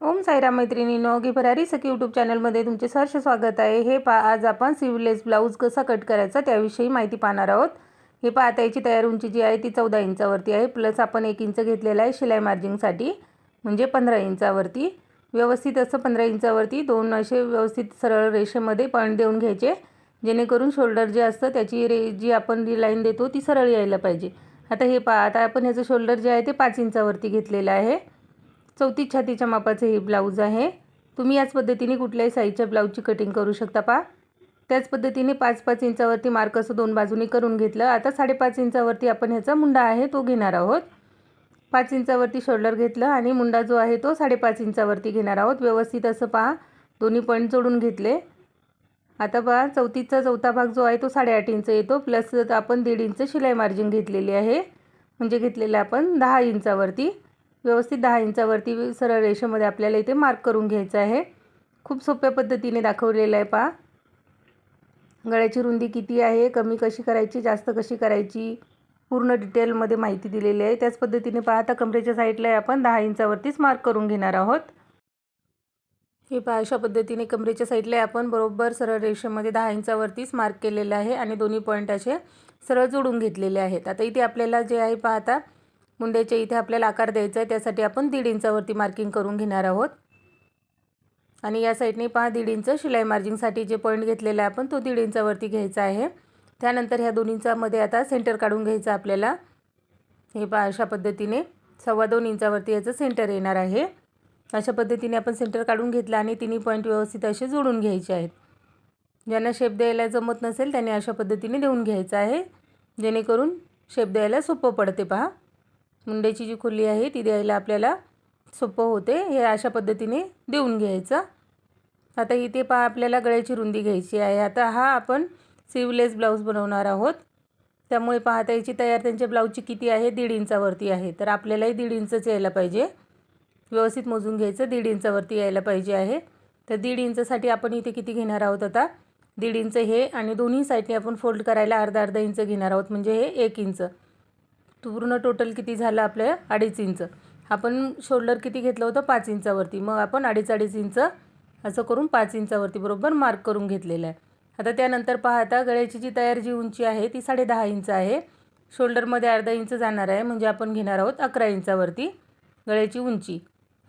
ओम साईराम मैत्रिणींनो, की भरारी सखी यूट्यूब चॅनलमध्ये तुमचे सहर्ष स्वागत आहे। हे आज आपण स्लीवलेस ब्लाऊज कसा कट करायचा त्याविषयी माहिती पाहणार आहोत। हे आता याची तयार उंची जी आहे ती 14 इंचावरती आहे, प्लस आपण 1 इंच घेतलेला आहे शिलाई मार्जिंगसाठी, म्हणजे 15 इंचावरती। व्यवस्थित असं 15 इंचावरती दोन असे व्यवस्थित सरळ रेषेमध्ये पॉईंट देऊन घ्यायचे, जेणेकरून शोल्डर जे असतं त्याची जी आपण लाईन देतो ती सरळ यायला पाहिजे। आता हे आता आपण ह्याचं शोल्डर जे आहे ते 5 इंचावरती घेतलेलं आहे। 34 छातीच्या मापाचे हे ब्लाऊज आहे। तुम्ही याच पद्धतीने कुठल्याही साईजच्या ब्लाऊजची कटिंग करू शकता। त्याच पद्धतीने 5-5 इंचावरती मार्क असं दोन बाजूनी करून घेतलं। आता 5.5 इंचावरती आपण ह्याचा मुंडा आहे तो घेणार आहोत। 5 इंचावरती शोल्डर घेतलं आणि मुंडा जो आहे तो 5.5 इंचावरती घेणार आहोत। व्यवस्थित असं दोन्ही पॉईंट जोडून घेतले। आता 34चा चौथा भाग जो आहे तो 8.5 इंच येतो, प्लस आपण 1.5 इंच शिलाई मार्जिन घेतलेली आहे, म्हणजे घेतलेलं आपण 10 इंचावरती। व्यवस्थित 10 इंचावरती सरळ रेषेमध्ये आपल्याला इथे मार्क करून घ्यायचं आहे। खूप सोप्या पद्धतीने दाखवलेलं आहे। गळ्याची रुंदी किती आहे, कमी कशी करायची, जास्त कशी करायची, पूर्ण डिटेलमध्ये माहिती दिलेली आहे। त्याच पद्धतीने आता कमरेच्या साईडला आपण 10 इंचावरतीच मार्क करून घेणार आहोत। हे अशा पद्धतीने कमरेच्या साईडला आपण बरोबर सरळ रेषेमध्ये 10 इंचावरतीच मार्क केलेले आहे आणि दोन्ही पॉईंट असे सरळ जोडून घेतलेले आहेत। आता इथे आपल्याला जे आहे आता मुंड्याच्या इथे आपल्याला आकार द्यायचा आहे, त्यासाठी आपण 1.5 इंचावरती मार्किंग करून घेणार आहोत। आणि या साईडने 1.5 इंच शिलाई मार्जिंगसाठी जे पॉईंट घेतलेला आहे आपण तो 1.5 इंचावरती घ्यायचा आहे। त्यानंतर ह्या 2 इंचामध्ये आता सेंटर काढून घ्यायचं आपल्याला। हे अशा पद्धतीने 2.25 इंचावरती याचं सेंटर येणार आहे। अशा पद्धतीने आपण सेंटर काढून घेतला आणि तिन्ही पॉईंट व्यवस्थित असे जोडून घ्यायचे आहेत। ज्यांना शेप द्यायला जमत नसेल त्यांनी अशा पद्धतीने देऊन घ्यायचं आहे, जेणेकरून शेप द्यायला सोपं पडते। मुंड्याची जी खोली आहे ती द्यायला आपल्याला सोपं होते। हे अशा पद्धतीने देऊन घ्यायचं। आता इथे आपल्याला गळ्याची रुंदी घ्यायची आहे। आता हा आपण स्लीवलेस ब्लाऊज बनवणार आहोत, त्यामुळे आता याची तयार त्यांच्या ब्लाऊजची किती आहे, 1.5 इंचावरती आहे, तर आपल्यालाही 1.5 इंचच यायला पाहिजे। व्यवस्थित मोजून घ्यायचं, 1.5 इंचावरती यायला पाहिजे आहे। तर 1.5 इंचसाठी आपण इथे किती घेणार आहोत, आता 1.5 इंच हे आणि दोन्ही साईडने आपण फोल्ड करायला अर्धा इंच घेणार आहोत, म्हणजे हे 1 इंच। पूर्ण टोटल किती झालं आपलं 2.5 इंच। आपण शोल्डर किती घेतलं होतं 5 इंचावरती, मग आपण 2.5 इंच असं करून 5 इंचावरती बरोबर मार्क करून घेतलेलं आहे। आता त्यानंतर आता गळ्याची जी तयार जी उंची आहे ती 10.5 इंच आहे। शोल्डरमध्ये अर्धा इंच जाणार आहे, म्हणजे आपण घेणार आहोत 11 इंचावरती गळ्याची उंची।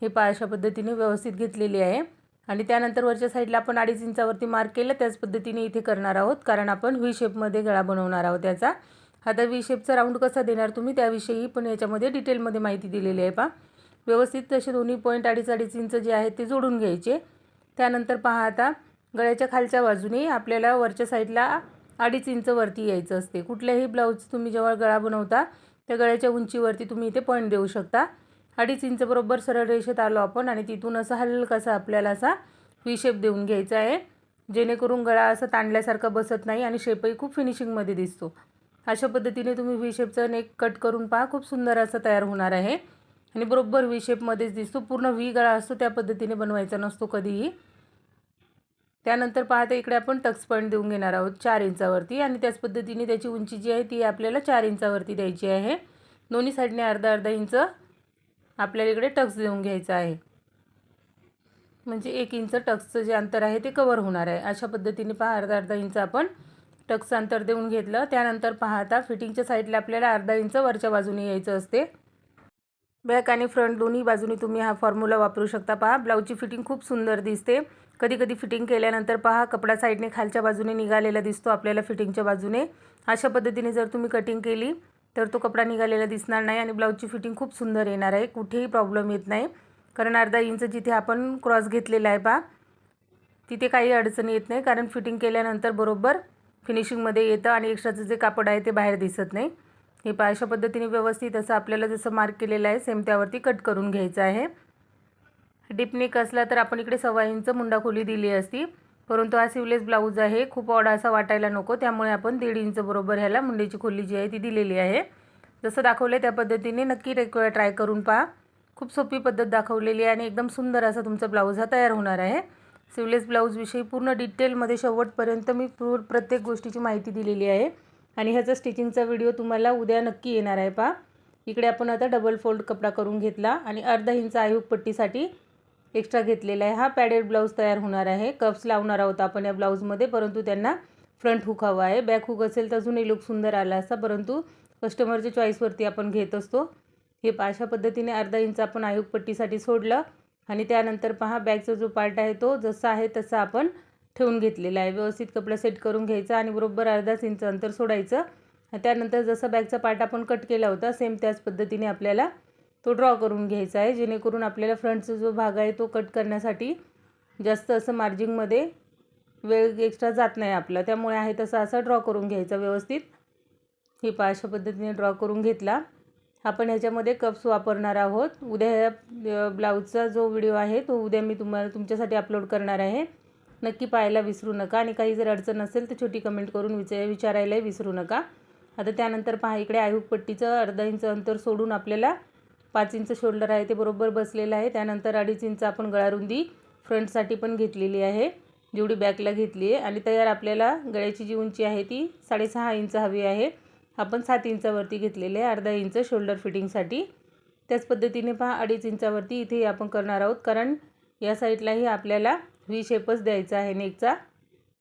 हे अशा पद्धतीने व्यवस्थित घेतलेली आहे। आणि त्यानंतर वरच्या साईडला आपण 2.5 इंचावरती मार्क केलं, त्याच पद्धतीने इथे करणार आहोत, कारण आपण व्ही शेपमध्ये गळा बनवणार आहोत त्याचा। आता व्ही शेपचा राऊंड कसा देणार तुम्ही त्याविषयी पण याच्यामध्ये डिटेलमध्ये माहिती दिलेली आहे। व्यवस्थित असे दोन्ही पॉईंट 2.5 इंच जे आहेत ते जोडून घ्यायचे। त्यानंतर आता गळ्याच्या खालच्या बाजूने आपल्याला वरच्या साईडला 2.5 इंच वरती यायचं असते। कुठल्याही ब्लाऊज तुम्ही जेव्हा गळा बनवता त्या गळ्याच्या उंचीवरती तुम्ही इथे पॉईंट देऊ शकता। 2.5 इंच बरोबर सरळ रेषेत आलो आपण आणि तिथून असं हलकासा आपल्याला असा व्ही शेप देऊन घ्यायचा आहे, जेणेकरून गळा असं ताणल्यासारखा बसत नाही आणि शेपही खूप फिनिशिंगमध्ये दिसतो। अशा पद्धतीने तुम्ही व्ही शेपचा नेक कट करून खूप सुंदर असं तयार होणार आहे आणि बरोबर व्ही शेपमध्येच दिसतो। पूर्ण व्ही गळा असतो त्या पद्धतीने बनवायचा नसतो कधीही। त्यानंतर आता इकडे आपण टक्स पॉईंट देऊन घेणार आहोत 4 इंचावरती आणि त्याच पद्धतीने त्याची उंची जी आहे ती आपल्याला 4 इंचावरती द्यायची आहे। दोन्ही साईडने अर्धा इंच आपल्याला इकडे टक्स देऊन घ्यायचा आहे, म्हणजे 1 इंच टक्सचं जे अंतर आहे ते कव्हर होणार आहे। अशा पद्धतीने अर्धा इंच आपण टक्स अंतर देऊन घेतलं। त्यानंतर आता फिटिंगच्या साईडला आपल्याला अर्धा इंच वरच्या बाजूने यायचं असते। बॅक आणि फ्रंट दोन्ही बाजूनी तुम्ही हा फॉर्म्युला वापरू शकता। ब्लाऊजची फिटिंग खूप सुंदर दिसते। कधी फिटिंग केल्यानंतर कपडा साईडने खालच्या बाजूने निघालेला दिसतो आपल्याला फिटिंगच्या बाजूने। अशा पद्धतीने जर तुम्ही कटिंग केली तर तो कपडा निघालेला दिसणार नाही आणि ब्लाऊजची फिटिंग खूप सुंदर येणार आहे, कुठेही प्रॉब्लेम येत नाही। कारण अर्धा इंच जिथे आपण क्रॉस घेतलेला आहे तिथे काही अडचणी येत नाही, कारण फिटिंग केल्यानंतर बरोबर फिनिशिंगमध्ये येतं आणि एक्स्ट्राचं जे कापड आहे ते बाहेर दिसत नाही। हे अशा पद्धतीने व्यवस्थित असं आपल्याला जसं मार्क केलेलं आहे सेम त्यावरती कट करून घ्यायचं आहे। डीप नेक असला तर आपण इकडे 1.25 इंच मुंडा खोली दिली असती, परंतु हा स्लीवलेस ब्लाऊज आहे, खूप ऑड असा वाटायला नको, त्यामुळे आपण 1.5 इंच बरोबर ह्याला मुंड्याची खोली जी आहे ती दिलेली आहे। जसं दाखवलं त्या पद्धतीने नक्की एक वेळा ट्राय करून खूप सोपी पद्धत दाखवलेली आहे आणि एकदम सुंदर असा तुमचा ब्लाऊज हा तयार होणार आहे। स्लीवलेस ब्लाऊजविषयी पूर्ण डिटेलमध्ये शेवटपर्यंत मी प्रत्येक गोष्टीची माहिती दिलेली आहे आणि ह्याचा स्टिचिंगचा व्हिडिओ तुम्हाला उद्या नक्की येणार आहे। इकडे आपण आता डबल फोल्ड कपडा करून घेतला आणि अर्धा इंच आयुक पट्टीसाठी एक्स्ट्रा घेतलेला आहे। हा पॅडेड ब्लाऊज तयार होणार आहे। कप्स लावणार आहोत आपण या ब्लाऊजमध्ये, परंतु त्यांना फ्रंट हुक हवा आहे। बॅक हुक असेल तर अजूनही लुक सुंदर आला असता, परंतु कस्टमरच्या चॉईसवरती आपण घेत असतो। हे अशा पद्धतीने अर्धा इंच आपण आयुक पट्टीसाठी सोडलं आणि त्यानंतर पहा बॅकचा जो पार्ट आहे तो जसा आहे तसा आपण ठेवून घेतलेला आहे। व्यवस्थित कपडा सेट करून घ्यायचा आणि बरोबर अर्धाच इंच अंतर सोडायचं। त्यानंतर जसा बॅकचा पार्ट आपण कट केला होता सेम त्याच पद्धतीने आपल्याला तो ड्रॉ करून घ्यायचा आहे, जेणेकरून आपल्याला फ्रंटचा जो भाग आहे तो कट करण्यासाठी जास्त असं मार्जिंगमध्ये वेळ एक्स्ट्रा जात नाही आपला, त्यामुळे आहे तसा असा ड्रॉ करून घ्यायचा व्यवस्थित। हे अशा पद्धतीने ड्रॉ करून घेतला। आपण ह्याच्यामध्ये कप्स वापरणार आहोत। उद्या ह्या ब्लाऊजचा जो व्हिडिओ आहे तो उद्या मी तुमच्यासाठी अपलोड करणार आहे, नक्की पाहायला विसरू नका। आणि काही जर अडचण असेल तर छोटी कमेंट करून विचारायलाही विसरू नका। आता त्यानंतर पहा इकडे आयुक पट्टीचं अर्धा इंच अंतर सोडून आपल्याला 5 इंच शोल्डर आहे ते बरोबर बसलेलं आहे। त्यानंतर 2.5 इंच आपण गळारुंदी फ्रंटसाठी पण घेतलेली आहे, जेवढी बॅकला घेतली आहे। आणि तयार आपल्याला गळ्याची जी उंची आहे ती 6.5 इंच हवी आहे, आपण 7 इंचावरती घेतलेले आहे अर्धा इंच शोल्डर फिटिंगसाठी। त्याच पद्धतीने पहा 2.5 इंचावरती इथे आपण करणार आहोत, कारण या साईडलाही आपल्याला व्ही शेपच द्यायचा आहे नेकचा,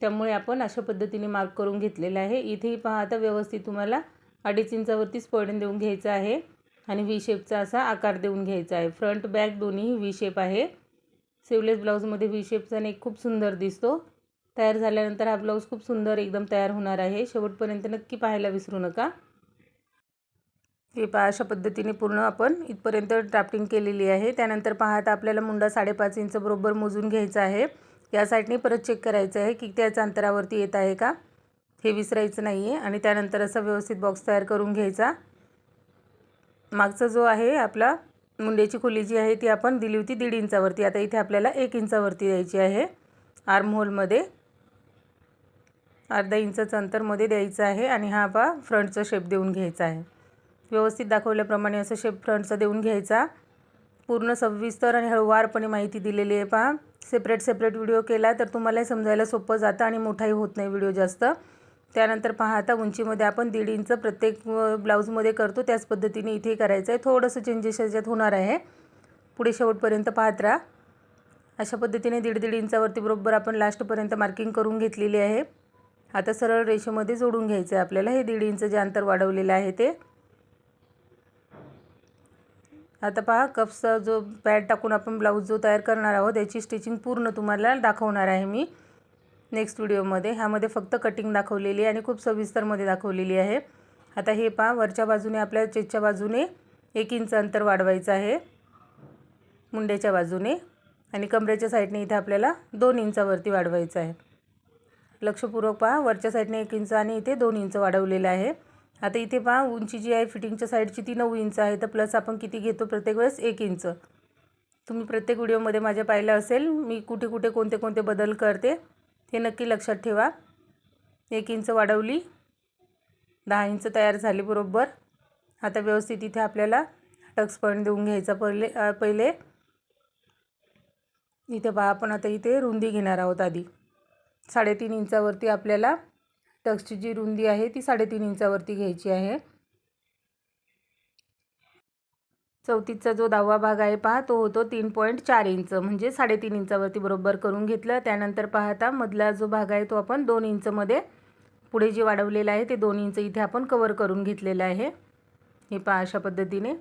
त्यामुळे आपण अशा पद्धतीने मार्क करून घेतलेला आहे। इथेही पहा आता व्यवस्थित तुम्हाला 2.5 इंचावरतीच पॉईंट देऊन घ्यायचा आहे आणि व्ही शेपचा असा आकार देऊन घ्यायचा आहे। फ्रंट बॅक दोन्ही व्ही शेप आहे। स्लीवलेस ब्लाऊजमध्ये व्ही शेपचा नेक खूप सुंदर दिसतो। तयार झाल्यानंतर हा ब्लाऊज खूप सुंदर एकदम तयार होणार आहे। शेवटपर्यंत नक्की पाहायला विसरू नका। हे पहा अशा पद्धतीने पूर्ण आपण इथपर्यंत ड्राफ्टिंग केलेली आहे। त्यानंतर पहा आता आपल्याला मुंडा 5.5 इंच बरोबर मोजून घ्यायचा आहे। या साईडने परत चेक करायचं आहे की त्याच अंतरावरती येत आहे का, हे विसरायचं नाही आहे। आणि त्यानंतर असा व्यवस्थित बॉक्स तयार करून घ्यायचा। मागचा जो आहे आपला मुंड्याची खोली जी आहे ती आपण दिली होती 1.5 इंचावरती, आता इथे आपल्याला 1 इंचावरती द्यायची आहे। आर्म होलमध्ये अर्धा इंचाचं अंतरमध्ये द्यायचं आहे आणि हा पहा फ्रंटचा शेप देऊन घ्यायचा आहे। व्यवस्थित दाखवल्याप्रमाणे असं शेप फ्रंटचा देऊन घ्यायचा। पूर्ण सविस्तर आणि हळूवारपणे माहिती दिलेली आहे पहा। सेपरेट व्हिडिओ केला तर तुम्हालाही समजायला सोपं जातं आणि मोठाही होत नाही व्हिडिओ जास्त। त्यानंतर पहा आता उंचीमध्ये आपण 1.5 इंच प्रत्येक ब्लाऊजमध्ये करतो त्याच पद्धतीने इथे करायचं आहे। थोडंसं चेंजेस याच्यात होणार आहे, पुढे शेवटपर्यंत पाहत राहा। अशा पद्धतीने 1.5 इंचावरती बरोबर आपण लास्टपर्यंत मार्किंग करून घेतलेली आहे। आता सरळ रेषेमध्ये जोडून घ्यायचं आहे आपल्याला हे 1.5 इंच जे अंतर वाढवलेलं आहे ते। आता पहा कप्सचा जो पॅड टाकून आपण ब्लाऊज जो तयार करणार आहोत याची स्टिचिंग पूर्ण तुम्हाला दाखवणार आहे मी नेक्स्ट व्हिडिओमध्ये। ह्यामध्ये फक्त कटिंग दाखवलेली आहे आणि खूप सविस्तरमध्ये दाखवलेली आहे। आता हे पहा वरच्या बाजूने आपल्या चेस्टच्या बाजूने 1 इंच अंतर वाढवायचं आहे मुंड्याच्या बाजूने, आणि कमरेच्या साईडने इथे आपल्याला 2 इंचावरती वाढवायचं आहे। लक्षपूर्वक पहा, वरच्या साईडने 1 इंच आणि इथे 2 इंच वाढवलेलं आहे। आता इथे पहा उंची जी आहे फिटिंगच्या साईडची ती 9 इंच आहे, तर प्लस आपण किती घेतो प्रत्येक वेळेस 1 इंच। तुम्ही प्रत्येक व्हिडिओमध्ये माझ्या पाहिलं असेल मी कुठे कुठे कोणते कोणते बदल करते हे नक्की लक्षात ठेवा। 1 इंच वाढवली, 10 इंच तयार झाली बरोबर। आता व्यवस्थित इथे आपल्याला टक्स पॉईंट देऊन घ्यायचा पहिले इथे पहा आपण आता इथे रुंदी घेणार आहोत। आधी 3.5 इंचावरती आपल्याला टक्सची जी रुंदी आहे ती 3.5 इंचावरती घ्यायची आहे। चौथीचा जो 10वा भाग आहे पहा तो होतो 3.4 इंच, म्हणजे 3.5 इंचावरती बरोबर करून घेतलं। त्यानंतर पाहता मधला जो भाग आहे तो आपण 2 इंचमध्ये पुढे जे वाढवलेलं आहे ते 2 इंच इथे आपण कवर करून घेतलेलं आहे। हे पहा अशा पद्धतीने।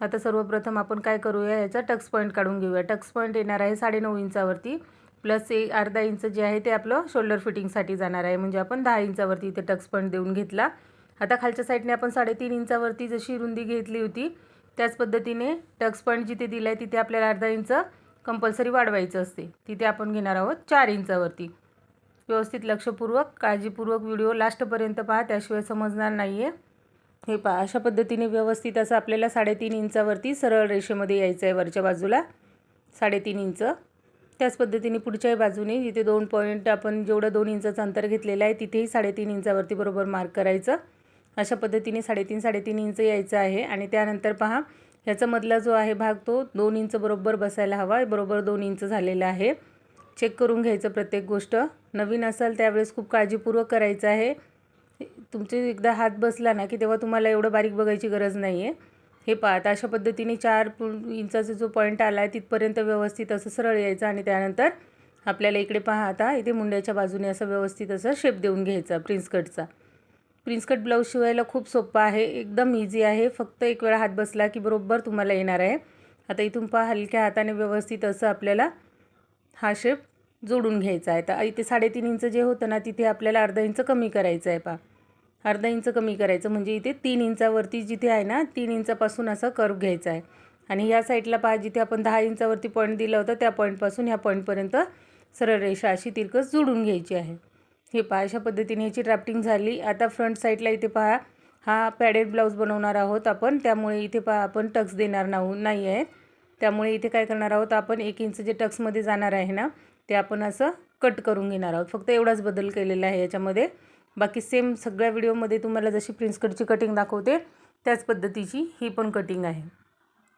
आता सर्वप्रथम आपण काय करूया, याचा टक्स पॉईंट काढून घेऊया। टक्स पॉईंट येणार आहे 9.5 इंचावरती, प्लस अर्धा इंच जे आहे ते आपलं शोल्डर फिटिंगसाठी जाणार आहे, म्हणजे आपण 10 इंचावरती इथे टक्स पॉईंट देऊन घेतला। आता खालच्या साईडने आपण 3.5 इंचावरती जशी रुंदी घेतली होती त्याच पद्धतीने टक्स पॉईंट जिथे दिला आहे तिथे आपल्याला अर्धा इंच कंपल्सरी वाढवायचं असते, तिथे आपण घेणार आहोत 4 इंचावरती। व्यवस्थित लक्षपूर्वक काळजीपूर्वक व्हिडिओ लास्टपर्यंत पहा, त्याशिवाय समजणार नाही आहे। हे पहा अशा पद्धतीने व्यवस्थित असं आपल्याला 3.5 इंचावरती सरळ रेषेमध्ये यायचं आहे वरच्या बाजूला 3.5 इंच। त्याच पद्धतीने पुढच्याही बाजूने जिथे 2 पॉईंट आपण जेवढं 2 इंचाचं अंतर घेतलेलं आहे तिथेही 3.5 इंचावरती बरोबर मार्क करायचं। अशा पद्धतीने 3.5 इंच यायचं आहे। आणि त्यानंतर पहा ह्याचा मधला जो आहे भाग तो 2 इंच बरोबर बसायला हवा, बरोबर 2 इंच झालेला आहे। चेक करून घ्यायचं प्रत्येक गोष्ट। नवीन असाल त्यावेळेस खूप काळजीपूर्वक करायचं आहे। तुमचे एकदा हात बसला ना की तेव्हा तुम्हाला एवढं बारीक बघायची गरज नाही आहे। हे पहा आता अशा पद्धतीने 4 इंचाचा जो पॉईंट आला आहे तिथपर्यंत व्यवस्थित असं सरळ यायचं आणि त्यानंतर आपल्याला इकडे पहा आता इथे मुंड्याच्या बाजूने असं व्यवस्थित असं शेप देऊन घ्यायचा प्रिन्स कटचा. प्रिन्स कट ब्लाऊज शिवायला खूप सोपं आहे, एकदम इझी आहे. फक्त एक वेळा हात बसला की बरोबर तुम्हाला येणार आहे. आता इथून पहा हलक्या हाताने व्यवस्थित असं आपल्याला हा शेप जोडून घ्यायचा आहे. तर इथे 3.5 इंच जे होतं ना तिथे आपल्याला अर्धा इंच कमी करायचं आहे. पहा अर्धा इंच कमी करायचं म्हणजे इथे 3 इंचावरती जिथे आहे ना 3 इंचापासून असा कर्व घ्यायचा आहे. आणि ह्या साईडला पहा जिथे आपण 10 इंचावरती पॉईंट दिला होता त्या पॉईंटपासून ह्या पॉईंटपर्यंत सरळ रेषा अशी तिरकस जोडून घ्यायची आहे. हे पहा अशा पद्धतीने ह्याची ड्राफ्टिंग झाली. आता फ्रंट साईडला इथे पहा हा पॅडेड ब्लाऊज बनवणार आहोत आपण, त्यामुळे इथे पहा आपण टक्स देणार नाही आहे. त्यामुळे इथे काय करणार आहोत आपण 1 इंच जे टक्समध्ये जाणार आहे ना ते आपण असं कट करून घेणार आहोत. फक्त एवढाच बदल केलेला आहे याच्यामध्ये. बाकी सेम सगळ्या व्हिडिओमध्ये तुम्हाला जशी प्रिन्स कटची कटिंग दाखवते त्याच पद्धतीची ही पण कटिंग आहे.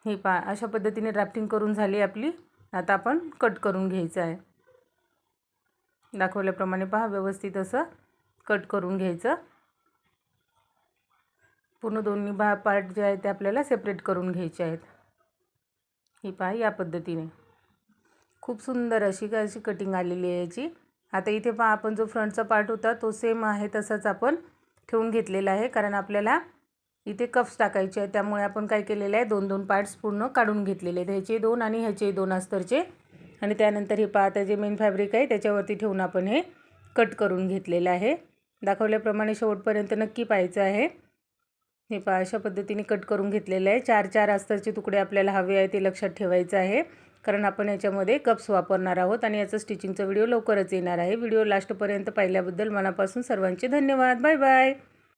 हे पहा अशा पद्धतीने ड्राफ्टिंग करून झाली आपली. आता आपण कट करून घ्यायचं आहे. दाखवल्याप्रमाणे पहा व्यवस्थित असं कट करून घ्यायचं. पूर्ण दोन्ही पार्ट जे आहेत ते आपल्याला सेपरेट करून घ्यायचे आहेत. ही पहा या पद्धतीने खूप सुंदर अशी कटिंग आलेली आहे याची. आता इथे पहा आपण जो फ्रंटचा पार्ट होता तो सेम आहे तसाच आपण ठेवून घेतलेला आहे, कारण आपल्याला इथे कप्स टाकायचे आहे. त्यामुळे आपण काय केलेलं आहे 2-2 पार्ट्स पूर्ण काढून घेतलेले आहेत. ह्याचे 2 आणि ह्याचे 2 अस्तरचे. आणि त्यानंतर हे पहा आता जे मेन फॅब्रिक आहे त्याच्यावरती ठेवून आपण हे कट करून घेतलेलं आहे. दाखवल्याप्रमाणे शेवटपर्यंत नक्की पाहायचं आहे. हे पहा अशा पद्धतीने कट करून घेतलेलं आहे. 4-4 अस्तरचे तुकडे आपल्याला हवे आहे ते लक्षात ठेवायचं आहे, कारण आपण याच्यामध्ये कप्स वापरणार आहोत आणि याचं स्टिचिंगचा व्हिडिओ लवकरच येणार आहे. व्हिडिओ लास्टपर्यंत पाहिल्याबद्दल मनापासून सर्वांचे धन्यवाद. Bye bye.